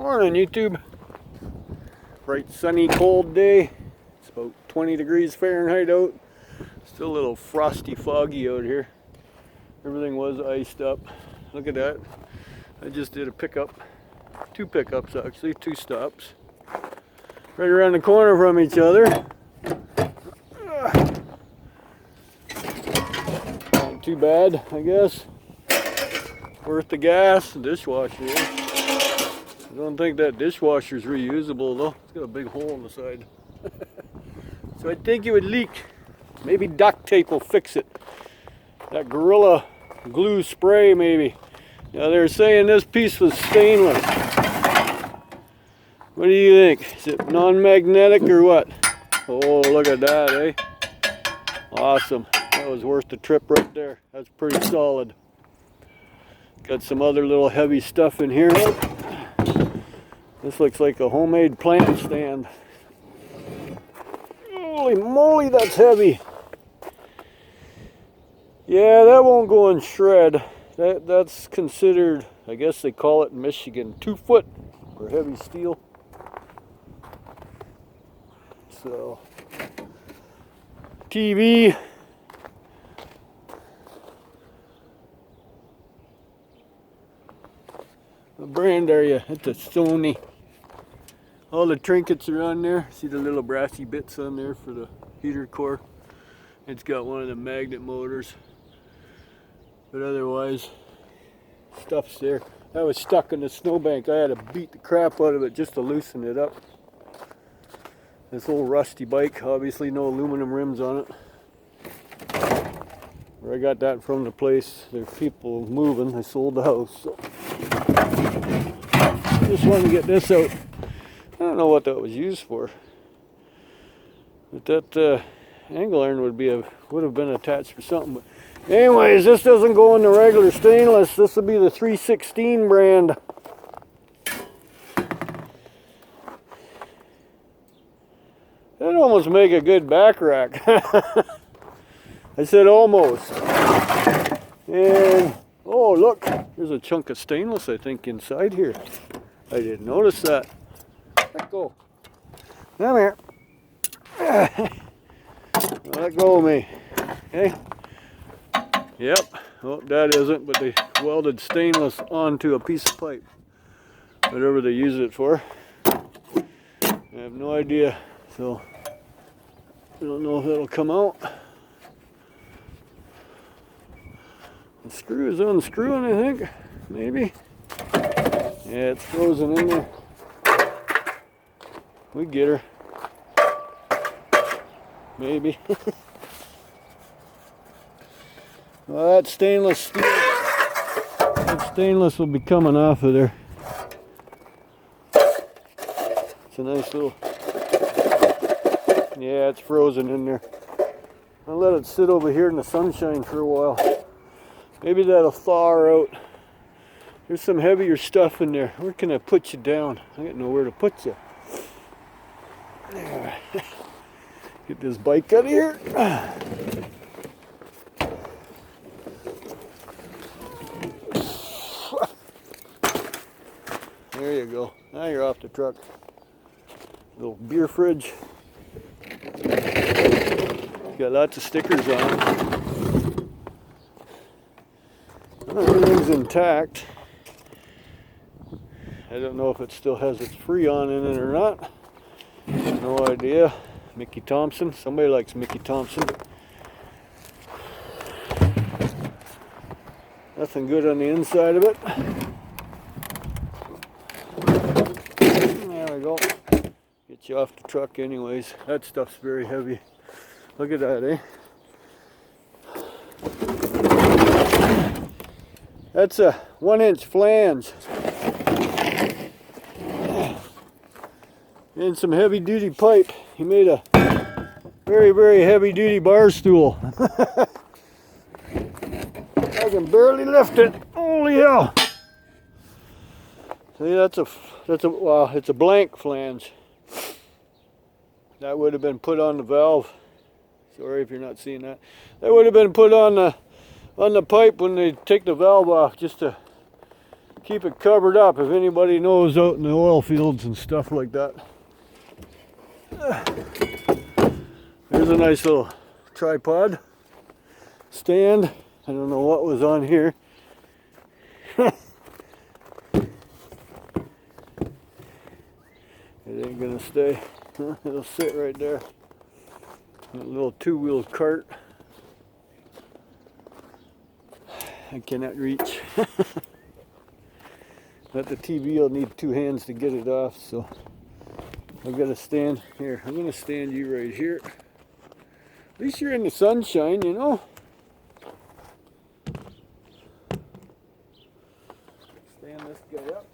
Morning, YouTube. Bright, sunny, cold day. It's about 20 degrees Fahrenheit out. Still a little frosty, foggy out here. Everything was iced up. Look at that. I just did a pickup. 2 pickups actually, 2 stops. Right around the corner from each other. Not too bad, I guess. Worth the gas. Dishwasher. I don't think that dishwasher's reusable though. It's got a big hole in the side. So I think it would leak. Maybe duct tape will fix it. That Gorilla Glue spray maybe. Now they're saying this piece was stainless. What do you think? Is it non-magnetic or what? Oh, look at that, eh? Awesome. That was worth the trip right there. That's pretty solid. Got some other little heavy stuff in here. This looks like a homemade plant stand. Holy moly, that's heavy. Yeah, that won't go in shred. That's considered, I guess they call it in Michigan, 2 foot for heavy steel. So, TV. What brand are you? It's a Sony. All the trinkets are on there. See the little brassy bits on there for the heater core. It's got one of the magnet motors. But otherwise, stuff's there. That was stuck in the snowbank. I had to beat the crap out of it just to loosen it up. This old rusty bike, obviously no aluminum rims on it. Where I got that from the place, there's people moving. I sold the house. So. Just wanted to get this out. I don't know what that was used for, but that angle iron would have been attached for something. But anyways, this doesn't go in the regular stainless. This will be the 316 brand. That'd almost make a good back rack. I said almost. And oh look, there's a chunk of stainless I think inside here. I didn't notice that. Let go. Come here. Let go of me. Okay. Yep. Oh, that isn't, but they welded stainless onto a piece of pipe. Whatever they use it for. I have no idea. So, I don't know if it'll come out. The screw is unscrewing, I think. Maybe. Yeah, it's frozen in there. We get her. Maybe. Well, that stainless steel, that stainless will be coming off of there. It's a nice little, yeah, it's frozen in there. I'll let it sit over here in the sunshine for a while. Maybe that'll thaw her out. There's some heavier stuff in there. Where can I put you down? I got nowhere to put you. Get this bike out of here. There you go. Now you're off the truck. Little beer fridge. Got lots of stickers on it. Everything's intact. I don't know if it still has its Freon in it or not. No idea. Mickey Thompson. Somebody likes Mickey Thompson. Nothing good on the inside of it. There we go. Get you off the truck anyways. That stuff's very heavy. Look at that, eh? That's a 1-inch flange. And some heavy duty pipe. He made a very, very heavy duty bar stool. I can barely lift it. Holy hell. See, well, it's a blank flange. That would have been put on the valve. Sorry if you're not seeing that. That would have been put on the pipe when they take the valve off, just to keep it covered up if anybody knows out in the oil fields and stuff like that. There's a nice little tripod stand. I don't know what was on here. It ain't gonna stay. It'll sit right there. That little two-wheel cart. I cannot reach. But the TV will need two hands to get it off, so I've got to stand here. I'm gonna stand you right here. At least you're in the sunshine, you know. Stand this guy up.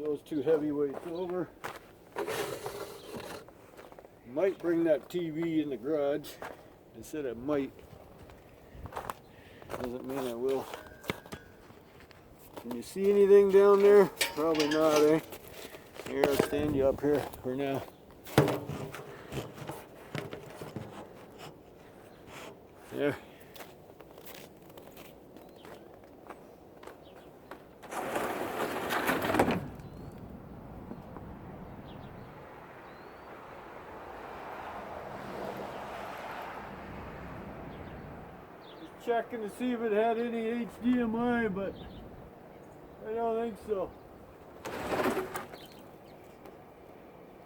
Those two heavyweights over. Might bring that TV in the garage. I said I might. Doesn't mean I will. Can you see anything down there? Probably not, eh? Here, I'll stand you up here for now. There. Checking to see if it had any HDMI, but I don't think so.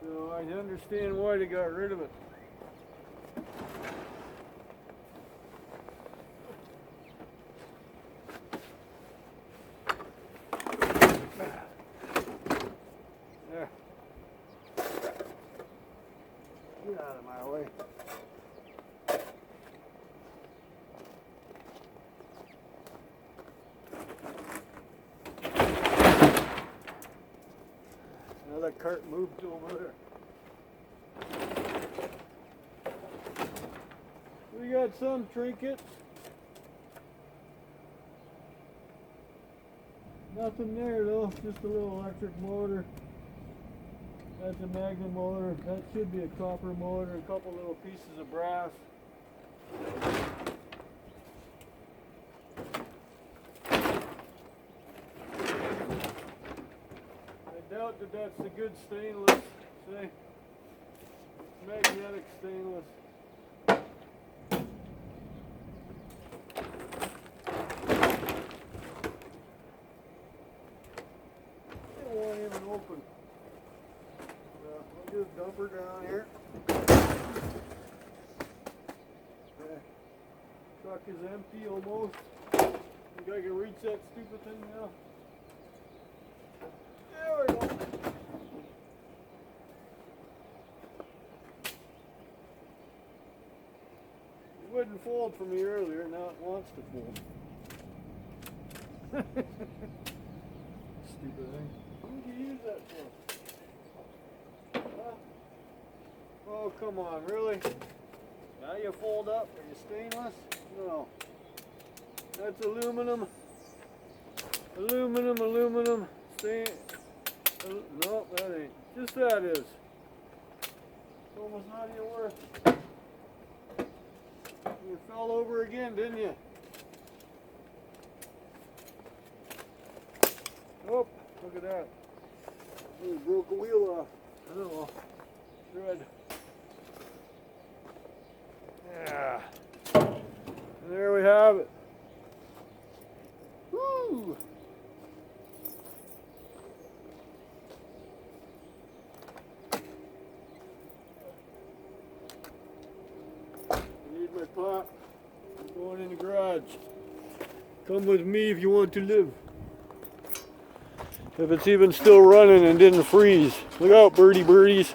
So I understand why they got rid of it. There. Get out of my way. That cart moved over there. We got some trinkets. Nothing there though, just a little electric motor. That's a Magnum motor. That should be a copper motor, a couple little pieces of brass. I doubt that that's the good stainless, say, magnetic stainless. It won't even open. We'll just dump her down here. The truck is empty almost. Think I can reach that stupid thing now? There we go. It wouldn't fold for me earlier, now it wants to fold. Stupid thing. What did you use that for? Huh? Oh, come on, really? Now you fold up? Are you stainless? No. That's aluminum. Aluminum. No, that ain't. Just that is. It's almost not even worth. You fell over again, didn't you? Oh, look at that. You broke a wheel off. I don't know. Thread. Yeah. And there we have it. Woo! My pop. I'm going in the garage. Come with me if you want to live. If it's even still running and didn't freeze. Look out, birdies.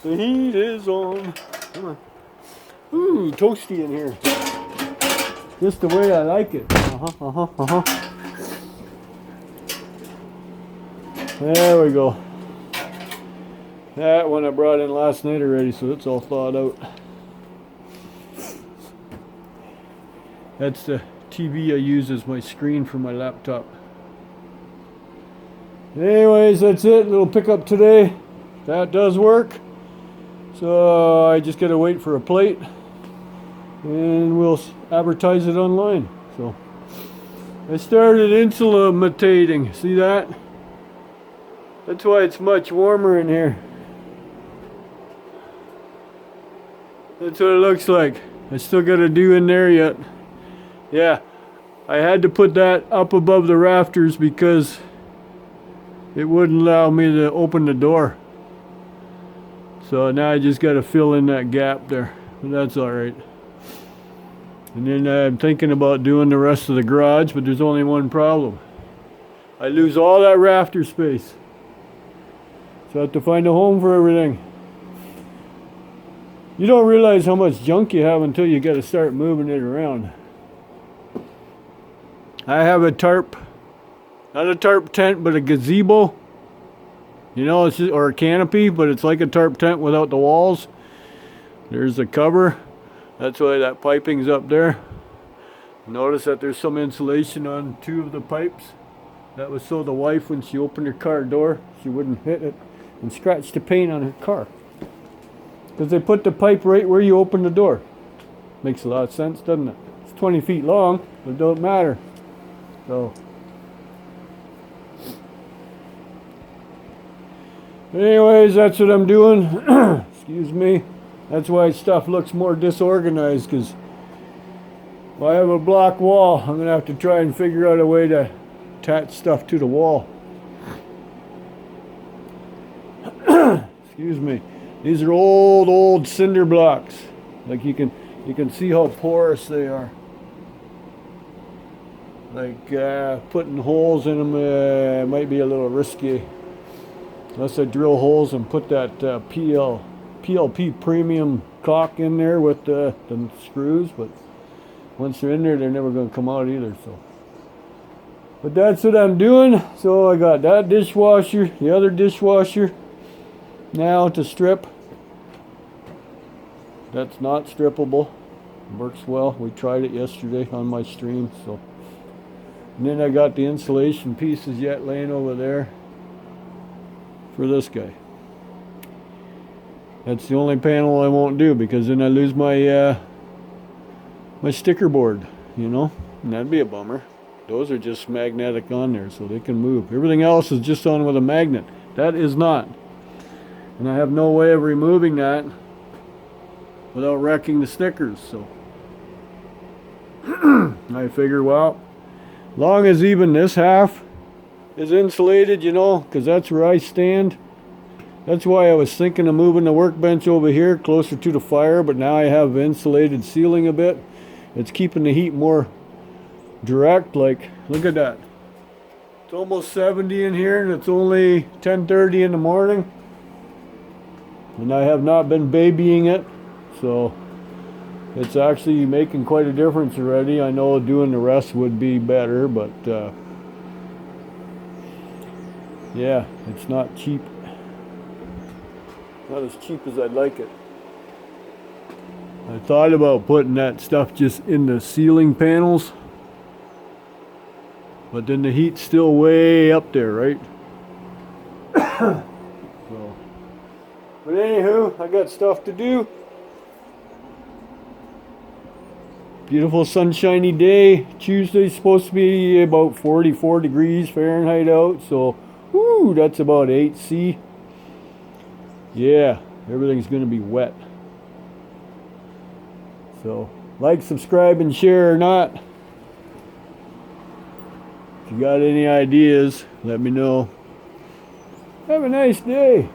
The heat is on. Come on. Ooh, toasty in here. Just the way I like it. There we go. That one I brought in last night already, so it's all thawed out. That's the TV I use as my screen for my laptop. Anyways, that's it. Little pickup today. That does work. So I just gotta wait for a plate, and we'll advertise it online. So I started insulating. See that? That's why it's much warmer in here. That's what it looks like. I still gotta do in there yet. Yeah, I had to put that up above the rafters because it wouldn't allow me to open the door. So now I just got to fill in that gap there. But that's alright. And then I'm thinking about doing the rest of the garage, but there's only one problem. I lose all that rafter space. So I have to find a home for everything. You don't realize how much junk you have until you got to start moving it around. I have a tarp. Not a tarp tent, but a gazebo. You know, it's just, or a canopy, but it's like a tarp tent without the walls. There's the cover. That's why that piping's up there. Notice that there's some insulation on two of the pipes. That was so the wife, when she opened her car door, she wouldn't hit it and scratch the paint on her car. Because they put the pipe right where you open the door. Makes a lot of sense, doesn't it? It's 20 feet long, but it don't matter. So, anyways, that's what I'm doing. Excuse me. That's why stuff looks more disorganized, because if I have a block wall, I'm going to have to try and figure out a way to attach stuff to the wall. Excuse me. These are old cinder blocks. Like you can see how porous they are. Like putting holes in them might be a little risky. Unless I drill holes and put that PLP premium caulk in there with the screws. But once they're in there, they're never going to come out either. So, but that's what I'm doing. So I got that dishwasher, the other dishwasher now to strip. That's not strippable. Works well. We tried it yesterday on my stream. So. And then I got the insulation pieces yet laying over there for this guy. That's the only panel I won't do, because then I lose my my sticker board, you know, and that'd be a bummer. Those are just magnetic on there, so they can move. Everything else is just on with a magnet. That is not. And I have no way of removing that without wrecking the stickers, so I figure, well, long as even this half is insulated, you know, because that's where I stand. That's why I was thinking of moving the workbench over here closer to the fire, but now I have insulated ceiling a bit. It's keeping the heat more direct. Like, look at that. It's almost 70 in here, and it's only 10:30 in the morning. And I have not been babying it, so it's actually making quite a difference already. I know doing the rest would be better, but yeah, it's not cheap. Not as cheap as I'd like it. I thought about putting that stuff just in the ceiling panels, but then the heat's still way up there, right? So, but anywho, I got stuff to do. Beautiful sunshiny day. Tuesday's supposed to be about 44 degrees Fahrenheit out, so whoo, that's about 8°C. Yeah, everything's going to be wet. So, like, subscribe, and share or not. If you got any ideas, let me know. Have a nice day.